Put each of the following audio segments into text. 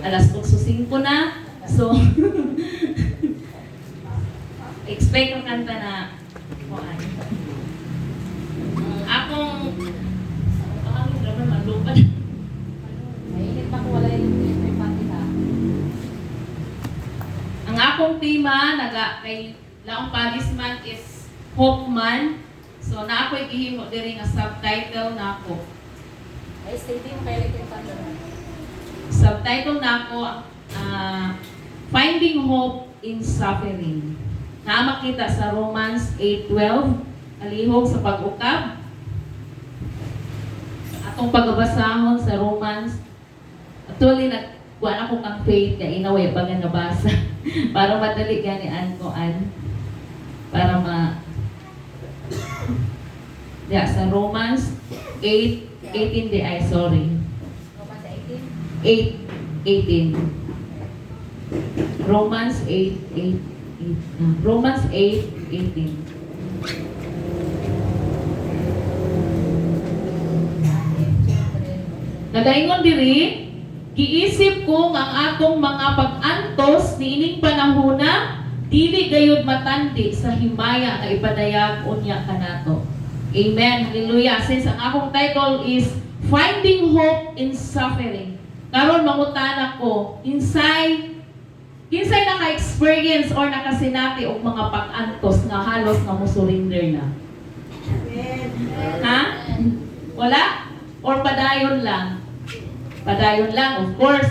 alas 8:05 na. So, expect ang kanta na kuan. Akong naman malupad. Mainit pa kung wala yung may pati ha. Ang akong tema kay laong pa this month is Hope Man. So na ako'y gihimo diri nga subtitle na ako. Ay, stating mo kayo yung pati. Subtitle na ako, Finding Hope in Suffering. Na makita sa Romans 8:12, alihog sa pag-ukab. Atong pagbabasahon sa Romans, actually nagkuhan ako kang faith na inaway pag nabasa para madali ganian ko para sa Romans 8:18 di ay sorry. Romans 18? 8:18. Romans 8:18. Romans 8:18. Nagaingon diri, giisip ko nga ang atong mga pag-antos niining panahona dili gayud matandi sa himaya nga ipadayag unya kanato. Amen. Hallelujah. Since ang akong title is Finding Hope in Suffering. Karon mangutan ako, kinsay naka-experience or nakasinati og mga pag-antos nga halos nga mo surrender na? Ha? Wala? Or padayon lang? Padayon lang, of course.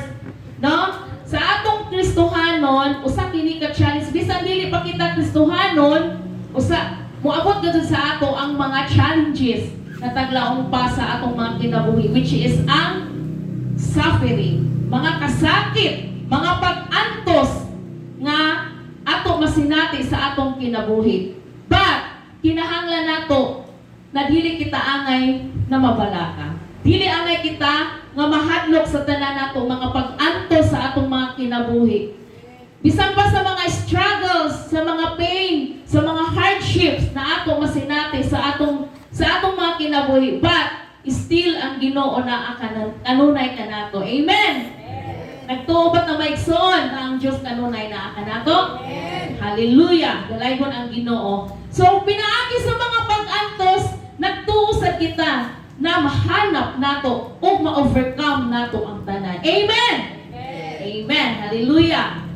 No? Sa atong Kristohanon, usa kini ka challenge. Bisan dili pa kita Kristohanon, moabot gud sa ato ang mga challenges na taglaong pa sa atong mga kinabuhi, which is ang suffering, mga kasakit, mga pag-antos nga ato masinati sa atong kinabuhi. But kinahanglan nato na dili kita angay na mabalaka. Dili angay kita nga mahadlok sa tanan nato mga pag-antos sa atong mga kinabuhi. Bisan pa sa mga struggles, sa mga pain, sa mga hardships na ato masinati sa atong mga kinabuhi, but still ang Ginoo na kanunay kanato. Amen. Nagtuobat na maigsoon na ang Diyos kanunay na kanato. Hallelujah. Dalaygon ang Ginoo. So pinaagi sa mga pag-antos, nagtuusad kita na mahanap nato o ma-overcome nato ang tanan. Amen. Amen. Hallelujah.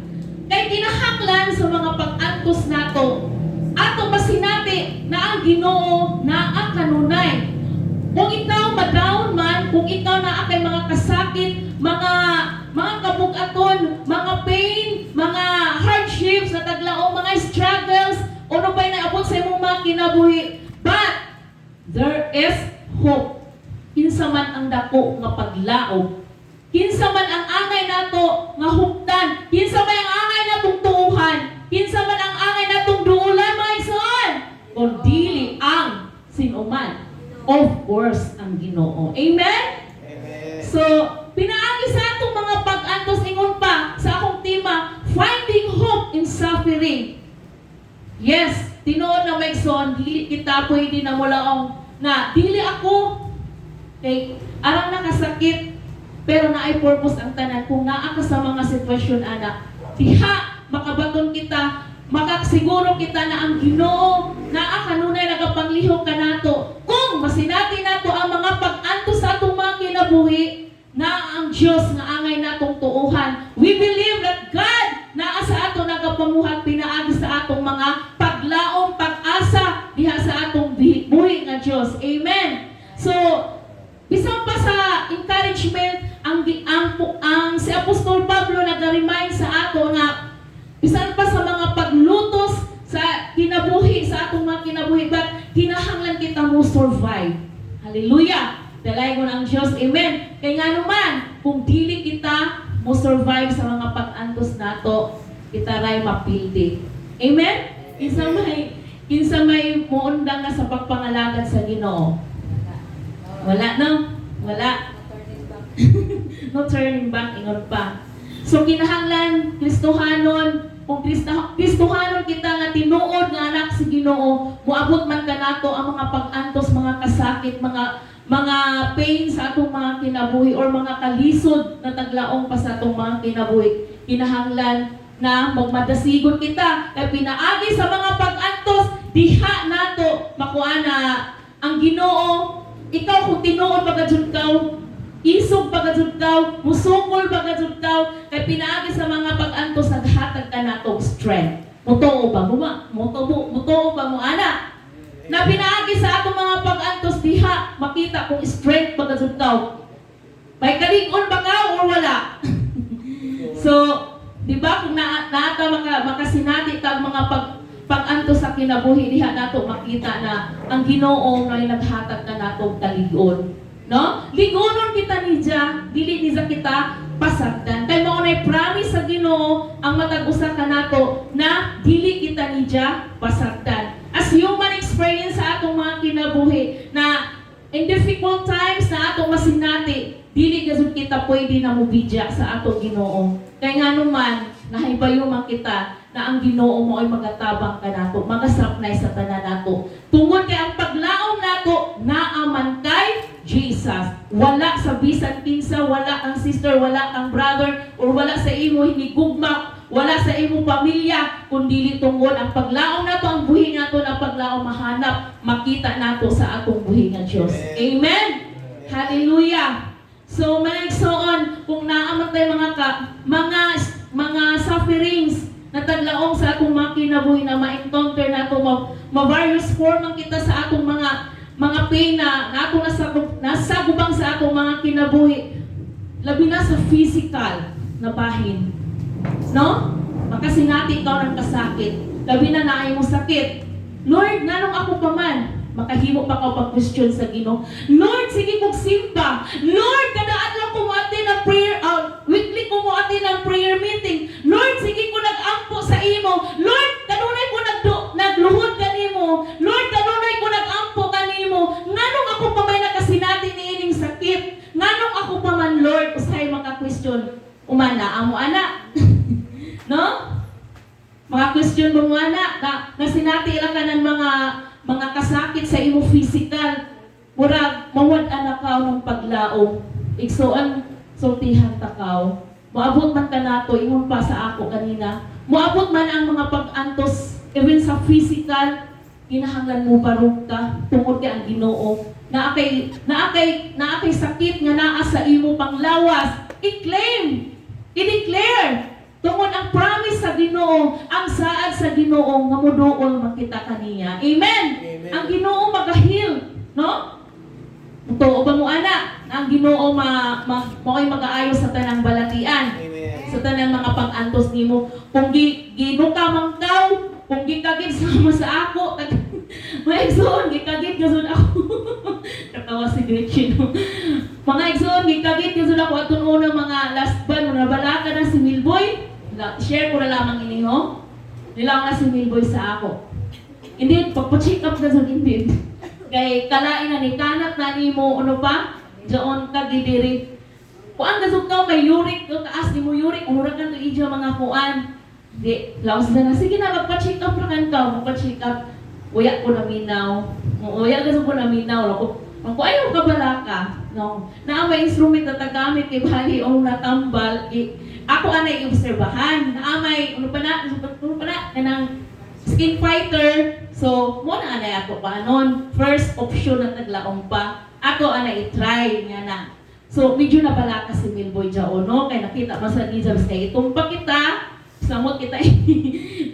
Kay kinahanglan sa mga pag-antos nato, ato masinati na ang Ginoo na ang kanunay. Kung ikaw ma-down man, kung ikaw na akay mga kasakit, mga kabugaton, mga pain, mga hardships na taglaong, mga struggles, ano ba'y naabot sa imong mga kinabuhi, but there is hope. Kinsa man ang dako nga paglaog, kinsa man ang angay nato nga huptan, kinsa man ang angay natong tuuhan, kinsa man ang angay natong duulan, mga igsoon, kung dili ang sinuman. Of course, ang Ginoo. Amen? Amen. So, pinaagi sa atong mga pag-antos ingon pa sa akong tema, Finding Hope in Suffering. Yes, tinuod na may son, dili kita pwede na mulaong na dili ako kay arang nakasakit pero naay purpose ang tanan kung naa ka sa mga sitwasyon anak. Diha makabaton kita, makasiguro kita na ang Ginoo naa kanunay nagapanglihok kanato. Kung masinati nato ang mga pag-antos sa atong mga kinabuhi, na ang Diyos nga angay natong tuuhan. We believe that God naa sa ato nagapamuhat pinaagi sa atong mga paglaom, pag-asa diha sa atong buhi nga Diyos. Amen. So, bisan pa sa encouragement, ang si Apostol Pablo nag-remind sa ato na bisan pa sa mga paglutos sa kinabuhi, sa atong mga kinabuhi, but kinahanglan kita mo survive. Hallelujah! Dalay ko ng Diyos. Amen. Kaya nga naman, kung dili kita mo survive sa mga pag-antos nato, kita ray mapildi. Amen? Kinsa may muundang na sa pagpangalagad sa Ginoo. Wala, no? Wala. No turning back, ingon pa. So, kinahanglan, Kristohanon, kung Kristohanon kita nga tinuod nga anak si Ginoo, moabot man kanato ang mga pag-antos, mga kasakit, mga pain sa atong mga kinabuhi or mga kalisod na taglaong pa sa atong mga kinabuhi. Kinahanglan na magmadasigon kita kay pinaagi sa mga pag-antos diha nato makuana ang Ginoo. Ikaw kung tinuod pagajud kaw, isog pagajud kaw, musungol pagajud kaw, kay pinaagi sa mga pag-antos naghatag ka natong strength. Motoo ba mo ana? Na pinaagi sa atong mga pag-antos diha makita kung strength pagajud kaw. May kalig-on ba ka or wala? So, di ba kung naata makasinati kag mga pag-antos sa kinabuhi diha nato makita na ang Ginoo nga naghatag ka natong kalig-on. No? Ligonon kita niya, dili niya kita pasagdan. Kay mao nay promise sa Ginoo ang matag usa ka nato na dili kita niya pasagdan. As human experience sa atong mga kinabuhi na in difficult times na atong masinati, dili gazud kita pwede na mubidya sa atong Ginoo. Kay nganuman nahibayo man kita na ang Ginoo mo ay magatabang ka nato, magasapnay sa tanan nato. Tungod kay ang paglaom nato naaman kay Jesus. Wala sa bisan kinsa, wala kang sister, wala kang brother, or wala sa imo hinigugma, wala sa imo pamilya, kundi tungod ang paglaom nato, ang buhi nato na paglaom mahanap, makita nato sa atong buhi nga Dios. Amen. Hallelujah. So manigsoon kung naaman tayo mga sufferings na taglaong sa atong mga kinabuhi na ma-encounter nato, ma-various form ang kita sa atong mga pain na ato nasagubang sa atong mga kinabuhi, labi na sa physical na bahin. No? Makasinati ikaw ng kasakit, labi na naay mo sakit. Lord, nanong ako pa man, makahimo pa ka pag-question sa Ginoo. Lord, sige kong simpa. Lord, kada adlaw ko mo atin ang prayer, weekly ko mo atin ang prayer meeting. Lord, sige ko nag-ampo sa imo. Lord, kanunay ko nagluhod kanimo. Lord, kanunay ko nag-ampo kanimo. Nganong ako pa may nakasinati ni ining sakit? Nganong ako pa man, Lord, usay maka-question. Umana, amo ana. No? Mga question mo ana na sinati lang ka ng mga kasakit sa imo physical. Murag mawad-an ka ng paglaom. Igsoon sultihan takaw. Moabot man ka nato ingon pa sa ako kanina. Moabot man ang mga pag-antos even sa physical, kinahanglan mo barog ka tungod kay ang Ginoo. Naakay sakit nga naa sa imo panglawas. I-claim, i-declare tungod ang promise sa Ginoo, ang saad sa Ginoo nga moduol makita kaniya. Amen. Ang Ginoo magahil, no? Totoo ba mo ana? Ang Ginoo mao'y mag-aayo sa tanang balatian. Amen. Sa tanang mga pag-antos nimo. Kung ginuka man kaw, kung gikagid sama sa ako, may igsoon gikagid gazud ako. Katawa si Gretchen. Mga igsoon gikagid gazud ako aton una mga last ban mga balaka na si Milboy. Share ko na lamang ini ho. Nilang na si Milboy sa ako. Hindi pagpa-check up gazud hindi. Kay kalain na ni kanat na nimo ano pa? Diyon ka gidiri. Kuan gazud ka may uric, taas nimo uric, uragan to ija mga kuan. Di, laos na sige na, magpa-check up lang ka, magpa-check up. Uya ko na minaw. Uya ko na minaw. Kung ayaw ka bala ka, no? Na ang may instrument na tagamit kay bali o natambal, ako anay obserbahan. Na may, ano pa na, kanang skin fighter. So, muna anay ako pa anon. First option na naglaong pa. Ako anay i-try nga na. So, medyo nabala ka si Milboy Jao, no? Kaya nakita mo sa Nizabs kay itumpa kita, samot kita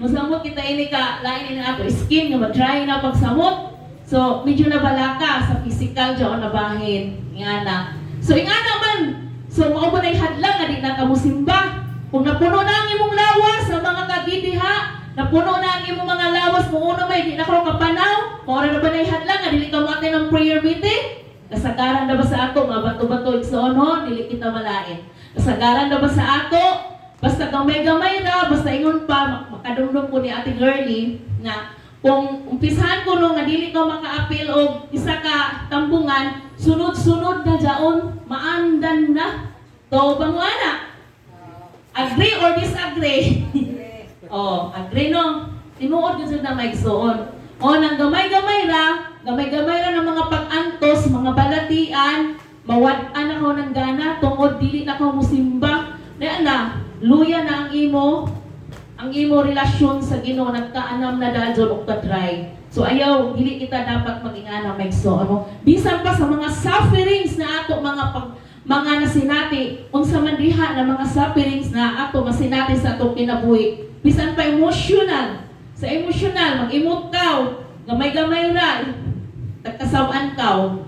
masamot kita ini ka lain ini ato skin nga ma-dry na pagsamot. So medyo nabala ka sa physical diyon na bahin ingana. So ingana man. So mao ba nay hadlang nga di na kamo simba. Kung napuno na ang imong lawas sa mga kagidiha, napuno na ang imong mga lawas mo uno may di na karon kapanaw, mao ra na ba nay hadlang nga dili ka mo atin ang prayer meeting? Kasagaran na ba sa ato nga bato-bato igsoon ho, dili kita malain. Kasagaran na ba sa ato? Basta gamay-gamay na, basta ingon pa, makadumdum ko ni Ate Girlie na kung umpisahan ko no nga dili ka maka-appeal o isa ka tambungan, sunod-sunod na jaon, maandan na. To ba mo ana? Agree or disagree? Oh, agree no? Tinuod gyud na maigsuon. O nang gamay-gamay ra ng mga pag-antos, mga balatian, mawad-an ako ng gana tungod dili na ko musimba. Na luya na ang imo relasyon sa Ginoo nagkaanam na dahil og try. So ayaw dili kita dapat magingana maigsuon mo. Bisan pa sa mga sufferings na ato mga nasinati, unsa man diha na mga sufferings na ato masinati sa ato kinabuhi. Bisan pa emotional. Sa emotional, mag-emote ka, gamay-gamay ra, tagkasawan ka,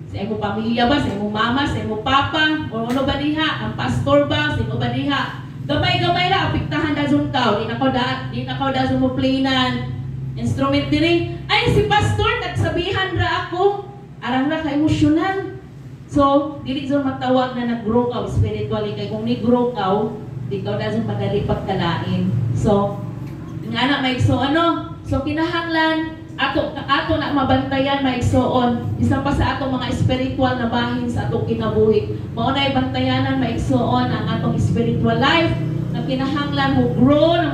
sa imo pamilya ba, sa imo mama, sa imo papa, o ano ba diha, ang pastor ba, sa imo ba diha, gamay-gamay ra, apektahan dazon ka, di na ka dazon mo planan, instrument diri, ay si pastor, tagsabihan ra ako, arang ra ka emotional. So, dili zon matawag na nag-grow ka spiritually, kay kung ni-grow ka, di ka dazon madali pagkalain. So, nga na maigsoon no. So kinahanglan ato na mabantayan maigsoon. Isa pa sa ato mga spiritual na bahin sa atong kinabuhi. Mao na bantayanan maigsoon ang atong spiritual life na kinahanglan mo grow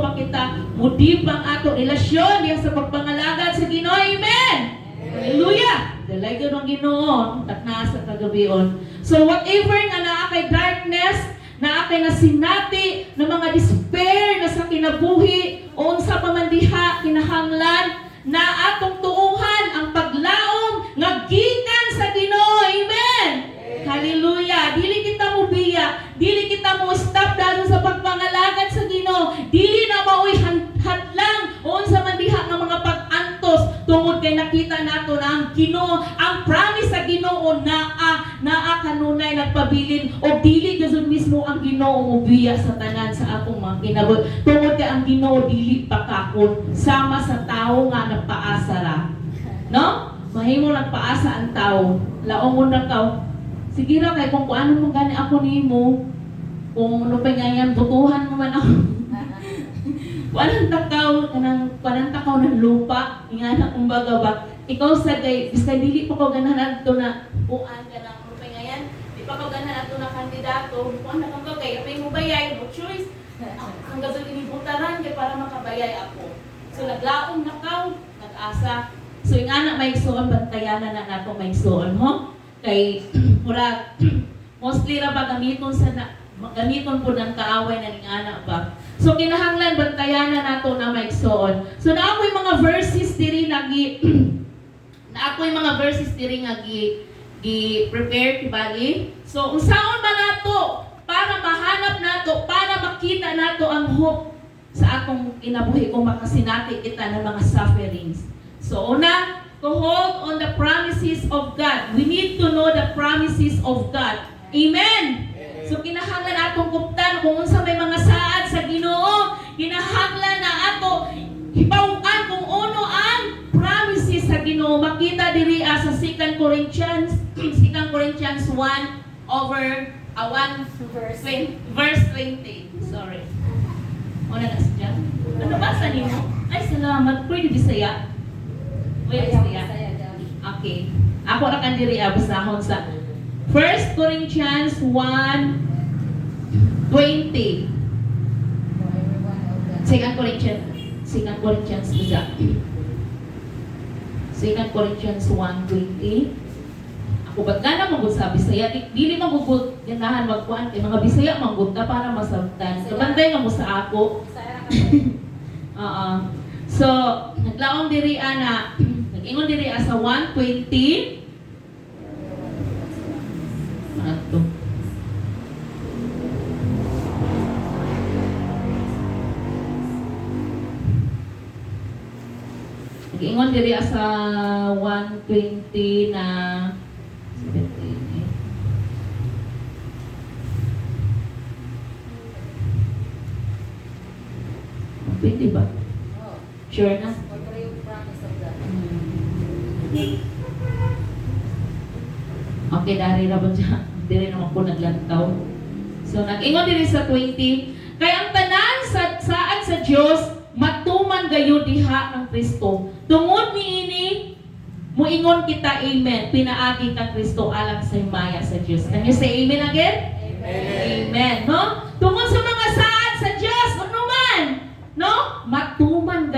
pa kita, mo deep ang ato relasyon diha sa pagpangalagad sa Ginoo. Amen. Hallelujah. Dalay gyud ang Ginoo takna sa kagabion. So whatever nga naa kay darkness, na akay nasinati ng mga despair na sa kinabuhi o unsa pa man diha kinahanglan na atong tuuhan ang paglaom nga gikan sa Ginoo. Amen. Hallelujah. Dili kita mo biya, dili kita mo stop dahil sa pagpangalagad sa Ginoo. Dili na maoy hadlang o unsa man diha nga mga pag-antos tungod kay nakita nato na ang Ginoo, ang promise sa Ginoo naa kanunay nagpabilin o dili gyud mismo ang Ginoo mo biya sa tanan sa atong mga kinabuhi. Tungod kay ang Ginoo dili pakakon sama sa tawo nga nagpaasa ra. No? Mahimo nagpaasa ang tawo. Laongon ra ka. Sige ra kay kung ano mo gani ako nimo, kung ano pa ganyan butuhan mo man ako. Kanang takaw ng lupa, ingana kumbaga ba, ikaw sa gay, biskay dili pa ko ganahan adto na buan ka ng ano pa ganyan, di pa ko ganahan adto na kandidato, buan na kang kay may mo bayay, no choice. Ang gasol inibutaran kay para makabayay ako. So naglaom na kaw, nag-asa. So ingana maigsuon bantayanan na nato maigsuon ho. Kay murag mostly ra ba gamiton po ng kaaway na ning ana ba. So kinahanglan bantayanan nato na maigsuon. So na ako'y mga verses diri nga gi-prepare tibali. So unsaon ba nato para mahanap nato, para makita nato ang hope sa atong kinabuhi kung makasinati kita ng mga sufferings. So una, to hold on the promises of God. We need to know the promises of God. Amen. So kinahanglan atong kuptan kung unsa may mga saad sa Ginoo, kinahanglan na ato hibaw-an kung ano ang promises sa Ginoo. Makita diri sa 2 Corinthians 1 verse 20. Sorry. Una na siya. Ano basa nimo? Ay salamat. Pwede Bisaya. Pwede Bisaya. Okay. Ako ra kan diri basahon sa 1 Corinthians 1:20. 2 Corinthians 1:20. Ako ba't na magud sa Bisaya? Dili magugod ganahan magkuan kay mga Bisaya manggod ta para masabtan. Kabantay nga mo sa ako. So, naglaom diri ana, nag-ingon diri sa 1:20. Ato. Nag-ingon diri sa 1:20 na 17. Pwede ba? Sure na? Okay, dari ra ba siya? Dili naman po naglantaw. So, nag-ingon diri sa 20, kay ang tanan sa saad sa Dios matuman gayo diha ang Kristo. Tungod niini muingon kita amen, pinaagi ka Kristo alang sa himaya sa Dios. Can you say amen again? Amen. Amen. No? Tungod sa mga saad sa Dios, ano man? No?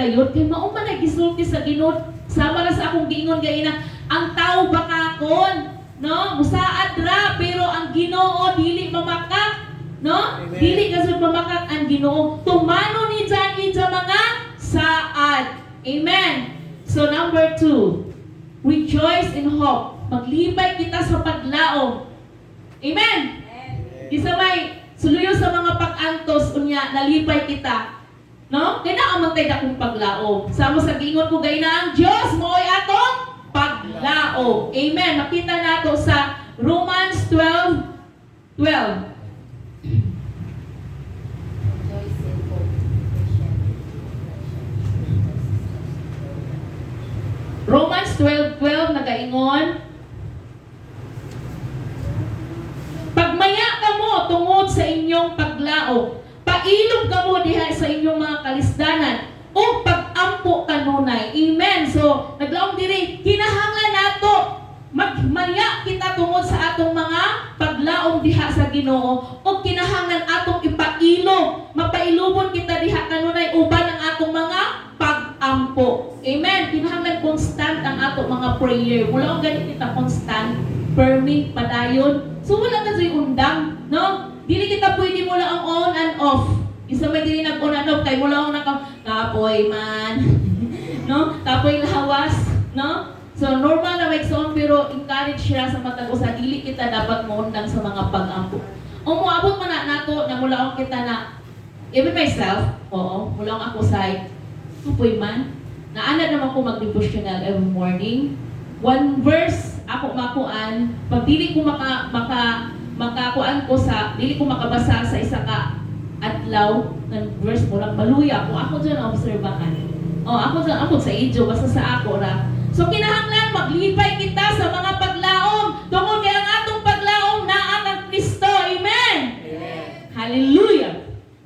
gayud kay mao man nagisulti sa Ginoo. Sama ra sa akong giingon gaina, ang tao bakakon, no? Musaad ra pero ang Ginoo dili mamakak, no? Amen. Dili kasud mamakak ang Ginoo. Tumano ni Johnny sa mga saad. Amen. So number 2, rejoice in hope. Maglibay kita sa paglaom. Amen. Isa may suluyo sa mga pag-antos unya nalipay kita. No? Kaya naamantay na akong paglaom. Samo sa gingon ko gay na ang Diyos mo'y atong paglaom. Amen. Makita nato sa Romans 12:12. Rejoice in hope, patient in Romans 12:12 nagaingon, pagmaya kamo tungod sa inyong paglaom, pailog kamo diha sa inyong mga kalisdanan, o pagampo kanunay. Amen. So, naglaom diri, kinahanglan nato magmaya kita tungod sa atong mga paglaom diha sa Ginoo, o kinahanglan atong ipailog, mapailubon kita diha kanunay uban ang atong mga pag-ampo. Amen. Kinahanglan constant ang atong mga prayer. Wala ang ganit kita constant, permi, padayon. So wala ka sa'y undang, no? Dili kita pwede mo lang ang on and off. Isa may dili nag-on and off, kay mo lang kapoy man. No? Kapoy lawas, no? So normal na may on, pero encourage siya sa matag usa, dili kita dapat mo undang sa mga pag-ampo. O moabot man na nato na mula kita na even myself, oo, mula ako sa kapoy man. Naanad naman ko mag-devotional every morning. One verse ako makuan, pag dili ko makakuan ko sa, dili ko makabasa sa isa ka adlaw ng verse mo lang maluya ko ako dyan obserbahan. Ako sa idyo basta sa ako ra. So kinahanglan maglipay kita sa mga paglaom tungod kay ang atong paglaom naa kang Kristo. Amen. Hallelujah.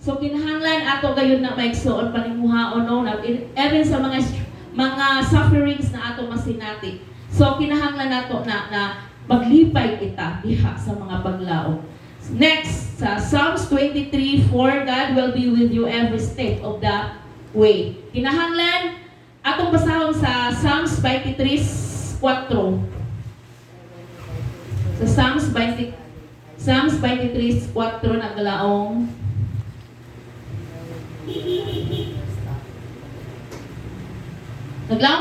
So kinahanglan ato gayud na maigsuon panimuhaon no na even sa mga sufferings na ato masinati. So kinahanglan nato na maglipay kita diha sa mga paglaom. Next, sa Psalms 23:4, God will be with you every step of the way. Kinahanglan atong basahon sa Psalms 23:4. Sa Psalms 23:4 naglaong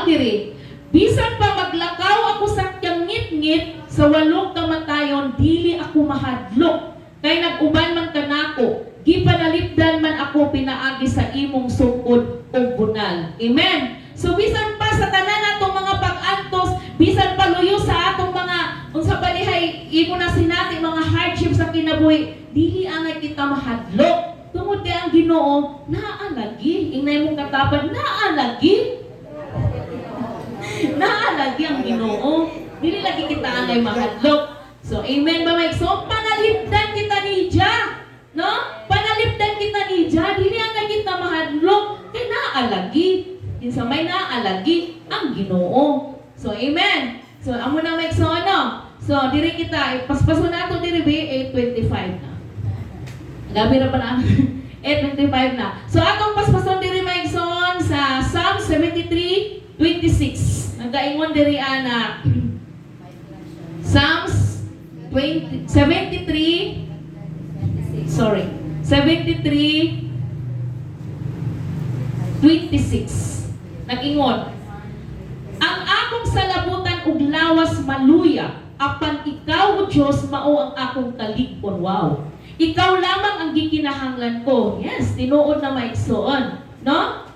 diri. Bisan pa maglakaw ako sa ngit-ngit sa walong kamatayon, dili ako mahadlok. Kay nag-uban man kanako, gipanalipdan man ako pinaagi sa imong sukod o bunal. Amen. So bisan pa sa tanan natong mga pag-antos, bisan pa luyo sa atong mga unsa pa dihay imo na sinati mga hardship sa kinabuhi, dili angay kita mahadlok. Tungod kay ang Ginoo naa lagi, ingnay mong katapad naa lagi. Naalagi ang Ginoo. Dili lagi kita angay mahadlok. So, amen ba Mike? So, panalipdan kita ni Jah. No? Panalipdan kita ni Jah. Dili angay kita mahadlok. Kaya naalagi. Kinsa may naalagi ang Ginoo. So, amen. So, amo na Mike. So, ano? So, diri kita. Paspaso na ito diri ba? 8:25 na. Gabi na pa na. 8:25 na. So, atong paspason diri Mike son sa Psalm 73:26. Nagdaingon diri ana Psalms 73:26. Nag-ingon, ang akong salabutan ug lawas maluya, apan ikaw o Diyos mao ang akong kalig-on. Wow. Ikaw lamang ang gikinahanglan ko. Yes, tinuod na maigsoon. No?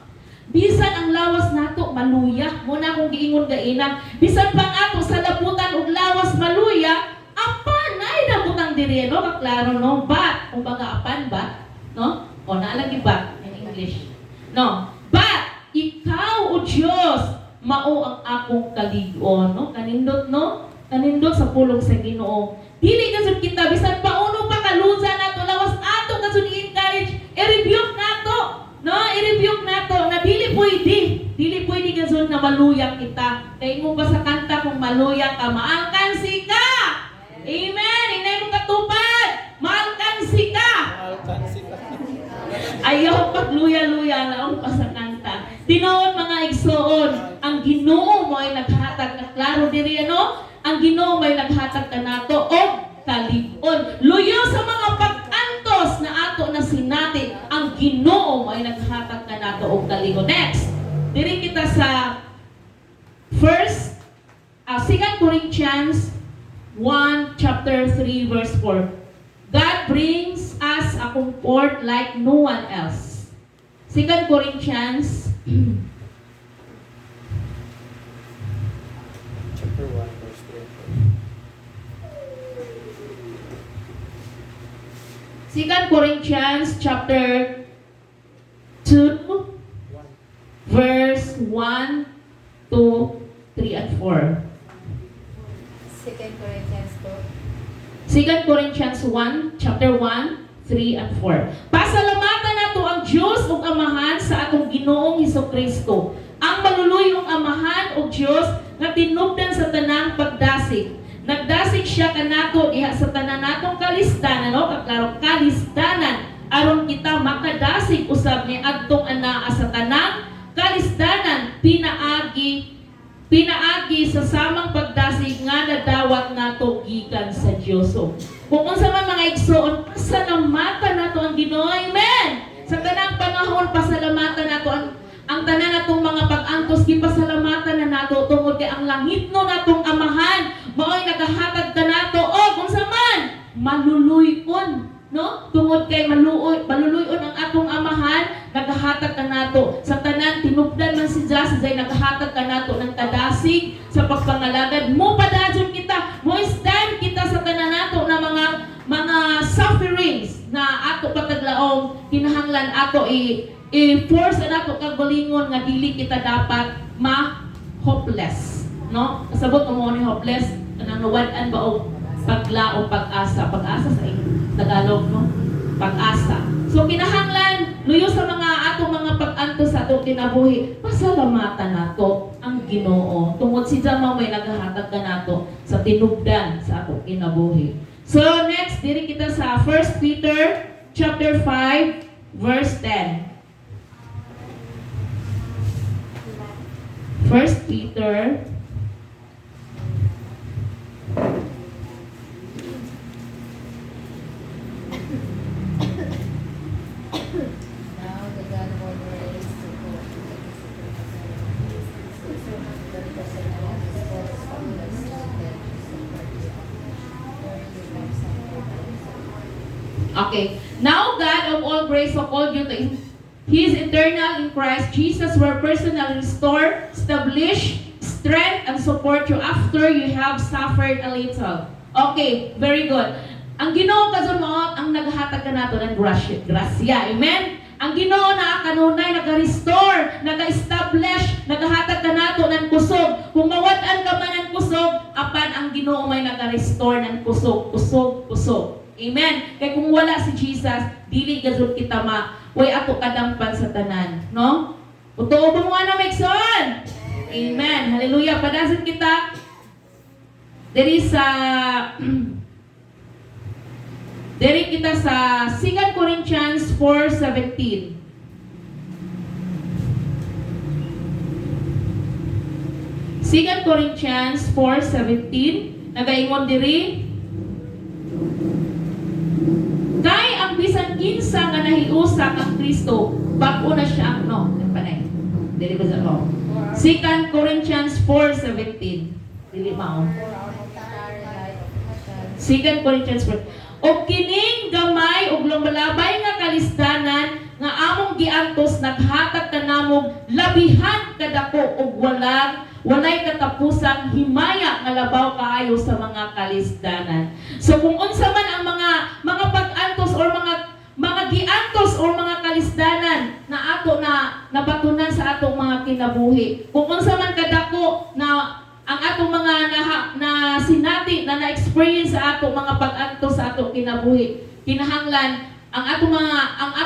Bisan ang lawas nato maluya, muna akong giingon gaina. Bisan pang ato sa labutan ug lawas maluya, apan ay nabutang diri no, kaklaro no, but kumbaga apan ba, no? O naalagi ba in English? No. But ikaw o Dios mao ang akong kalig-on, no? Kanindot no? Kanindot sa pulong sa Ginoo. Dili kasud kita bisan pa uno pa kaluza nato lawas ato kasud i-encourage, i-rebuke nato. No, i-rebuke nato na dili pwede gazon na maluya kita. Kay mo ba sa kanta kung maluya ka, maalkansi ka. Amen. Inay mo katupad. Maalkansi ka. Ayaw pagluya-luya laong pa sa kanta. Tinuod mga igsoon, ang Ginoo mo ay naghatag na klaro diri ano? Ang Ginoo mo ay naghatag kanato og kalig-on. Luyo sa mga pag-antos na ato na sinati, ang Ginoo mo ay naghatag kanato og kalig-on. Next, diri kita sa 2 Corinthians 1 chapter 3 verse 4. God brings us a comfort like no one else. 2 Corinthians Chapter 1, verse 3. 2 Corinthians chapter 2 verse 1 to 3 and 4. 2 Corinthians 2 Corinthians 1, chapter 1, 3 and 4. Pasalamatan nato ang Diyos ug Amahan sa atong Ginoong Hesukristo. Ang maluluyong Amahan ug Diyos nga tinubdan sa tanang pagdasig. Nagdasig siya kanato diha sa tanan natong kalisdanan, no? Kaklaro kalisdanan aron kita makadasig usab ni adtong anaa sa tanang kalisdanan pinaagi sa samang pagdasig nga nadawat nato gikan sa Dios. So, kung unsa man mga igsoon, pasalamatan nato ang Ginoo. Amen. Sa tanang panahon pasalamatan nato ang tanan natong mga pag-antos gipasalamatan na nato tungod kay ang langitno natong Amahan mao'y nagahatag kanato og unsa man maluluyon, no? Tungod kay maluluyon ang atong Amahan, nagahatag kanato sa tanan tinubdan man si Dios, say nagahatag kanato ng kadasig sa pagpangalagad mo padadyon kita, mo stand kita sa tanan nato na mga sufferings na ato pataglaong kinahanglan ato i-force nato kag balingon nga dili kita dapat ma-hopeless, no? Kasabot mo ni hopeless kanang nawad-an ba og paglaom pag-asa sa Tagalog, no? Pag-asa. So kinahanglan luyo sa mga atong mga pag-antos sa atong kinabuhi, pasalamatan nato ang Ginoo tungod si Jama may nagahatag kanato sa tinubdan sa atong kinabuhi. So next diri kita sa 1 Peter chapter 5 verse 10. 1 Peter Now the God of all grace to Okay. Now God of all grace so called you to He is eternal in Christ Jesus, where personally restore, establish, strength, and support you after you have suffered a little. Okay, very good. Ang Ginoo kason mo ang naghatag kanato ng grasya. Amen. Ang Ginoo na kanunay naga-restore, naga-establish, nagahatag kanato ng kusog. Kung mawad-an ka man ng kusog, apan ang Ginoo may naga-restore ng kusog. Amen. Kaya kung wala si Jesus, dili gazud kita way ato kadampan sa tanan, no? Utuo mo nga na Mekson. Amen. Hallelujah. Padasan kita diri sa diri kita sa 2 Corinthians 4:17. 2 Corinthians 4:17 nagaingon diri kay ang bisan kinsa nga nahiusa kang Kristo bag-o na siya no panay dili ba sa 2 Corinthians 4:17 dili mao 2 Corinthians 4 o kining gamay ug lumalabay nga kalisdanan nga among giantos naghatag kanamong labihan kadako ug walay katapusang himaya nga labaw kaayo sa mga kalisdanan. So kung unsa man ang mga pag-antos or mga giantos or mga kalisdanan na ato na nabatunan sa atong mga kinabuhi, kung unsa man kadako na ang atong mga na sinati na na-experience sa atong mga pag-antos sa atong kinabuhi, kinahanglan ang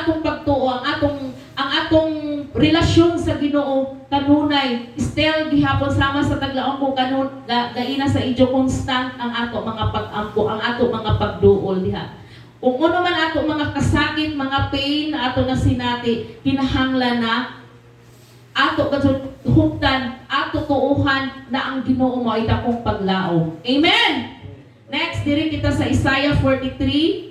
atong pagtuo, ang atong relasyon sa Ginoo kanunay still gihapon sama sa taglaong ko gaina sa idyo constant ang ato mga pag-ampo, ang ato mga pagduol diha. Kung ano man ato mga kasakit, mga pain na ato na sinati, kinahanglan na ato kadhuktan, ato tuuhan na ang Ginoo mo ay dakong paglaom. Amen. Next, diri kita sa Isaiah 43.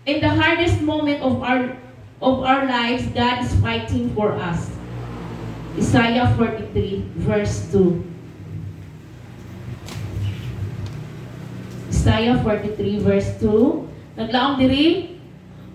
In the hardest moment of our lives, God is fighting for us. Isaiah 43 verse 2. Isaiah 43 verse 2. Naglaom diri,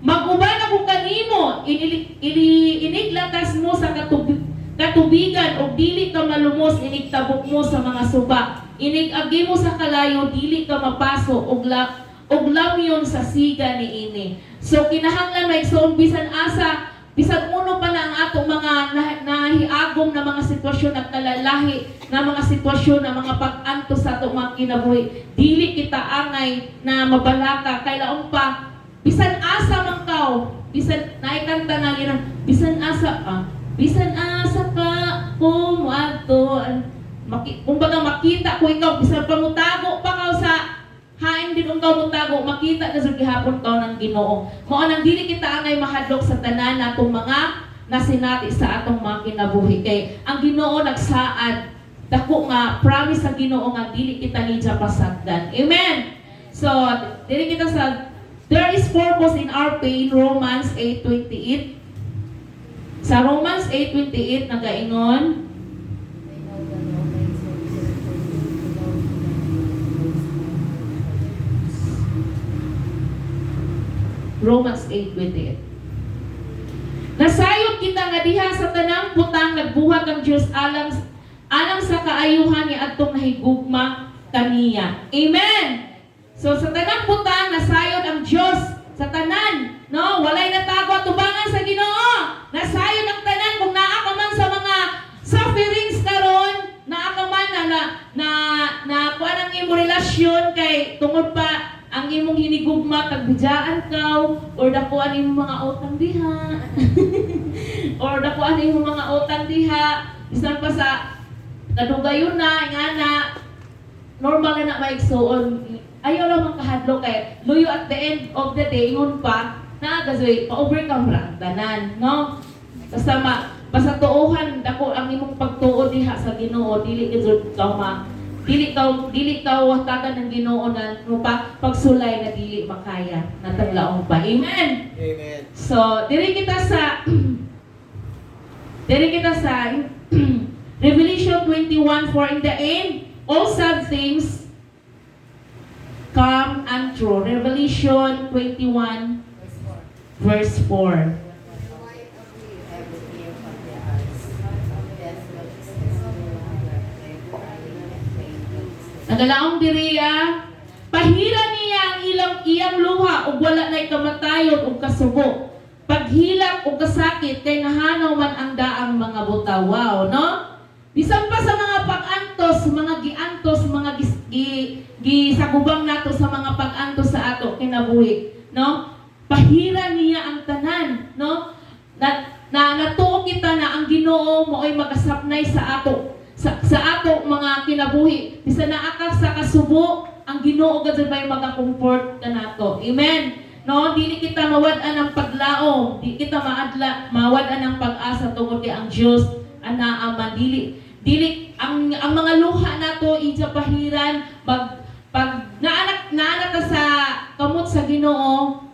mag-uban ako kanimo, iniglatas mo sa katubigan o dili ka malumos, inigtabok mo sa mga suba. Inigagi mo sa kalayo, dili ka mapaso og lamyon sa siga niini. So kinahanglan may igsoon bisan asa, bisan uno pa na ang ato mga nahiagom na mga sitwasyon at kalalahi na mga sitwasyon na mga pag-antos sa ato mga kinabuhi. Dili kita angay na mabalaka kay laon pa bisan asa man kaw, bisan naikanta na ginan, bisan asa ka kumadto. Kumbaga makita ko ikaw, bisan pamutago pa kaw sa hain din ang mutago, makita na sa gihapon kaw ng Ginoo. Mao nang dili kita angay mahadlok sa tanan natong mga nasinati sa atong mga kinabuhi. Kay ang Ginoo nagsaad, dako nga promise sa Ginoo nga dili kita nidya pasagdan. Amen. So, dili kita sa there is purpose in our pain, Romans 8:28. Sa Romans 8:28 nagaingon, Romans 8:28. Nasayod kita nga diha sa tanang butang nagbuhat ang Dios alang sa kaayuhan ni adtong nahigugma kaniya. Amen. So sa tanang butang nasayod ang Dios sa tanan, no? Walay natago tubangan sa Ginoo. Nasayod ang tanan kung naa ka man sa mga sufferings karon, naa ka man na kuan ang imong relasyon kay tungod pa ang imong hinigugma kagbijaan kaw or dakuan imong mga utang diha or dakuan imong mga utang diha bisan pa sa kadugayon na ingana normal na maigsuon ayaw lang makahadlo kay luyo at the end of the day ingon pa na gazoy pa-overcome ra tanan no basta tuohan dako ang imong pagtuo diha sa Ginoo dili gid dili ka watagan ng Ginoo na pagsulay na dili makaya nataglaong pa. Amen. Amen. So, diri kita sa Revelation 21, for in the end all sad things come untrue. Revelation 21 verse 4. Nagalaong diriya, pahira niya ang iyang luha ug wala na'y kamatayon ug kasubo. Paghilak ug kasakit kay nahanaw man ang daang mga buta. Wow, no? Bisan pa sa mga pag-antos, mga giantos, mga gisagubang nato sa mga pag-antos sa ato kinabuhi, no? Pahira niya ang tanan, no? Natuo kita na ang Ginoo mo'y magasapnay sa ato ato mga kinabuhi. Bisan naa ka sa kasubo, ang Ginoo gad may maka-comfort kanato. Amen. No, dili kita mawad-an ng paglaom, di kita mawad-an ng pag-asa tungod kay ang Dios anaa man dili ang mga luha nato ija pahiran pag naanak ta sa kamot sa Ginoo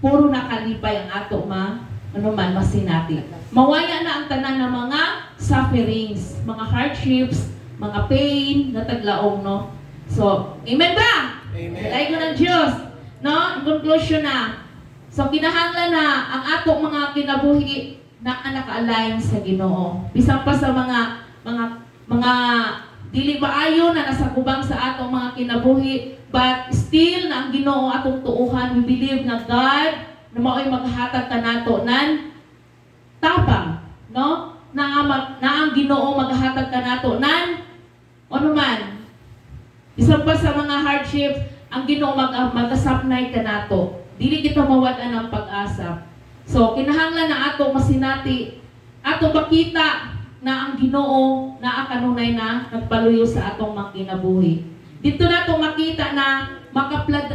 puro nakalipay ang ato masinati. Mawaya na ang tanan ng mga sufferings, mga hardships, mga pain, nataglaong, no? So, amen ba? Amen. Lay ko ng Diyos. No? In conclusion na. So, kinahanglan na ang ato mga kinabuhi na naka-align sa Ginoo. Bisan pa sa mga dili maayo na nasa kubang sa atong mga kinabuhi, but still na ang Ginoo atong tuuhan. We believe na God na mao'y maghatag kanato nan tapang, no? Na ang Ginoo maghatag kanato nan ano man. Bisan pa sa mga hardships, ang Ginoo magasapnay kanato. Dili kita mawad-an ng pag-asa. So kinahanglan na ato masinati, ato makita na ang Ginoo naa kanunay na nagpaluyo sa atong mga kinabuhi. Dito nato makita na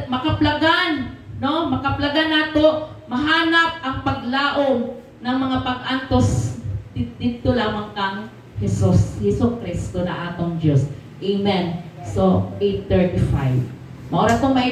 makaplagan, no? Makaplagan nato mahanap ang paglaom ng mga pag-antos dito lamang kang Jesus, Hesus Kristo na atong Diyos. Amen. So, 8:35. Maura tong may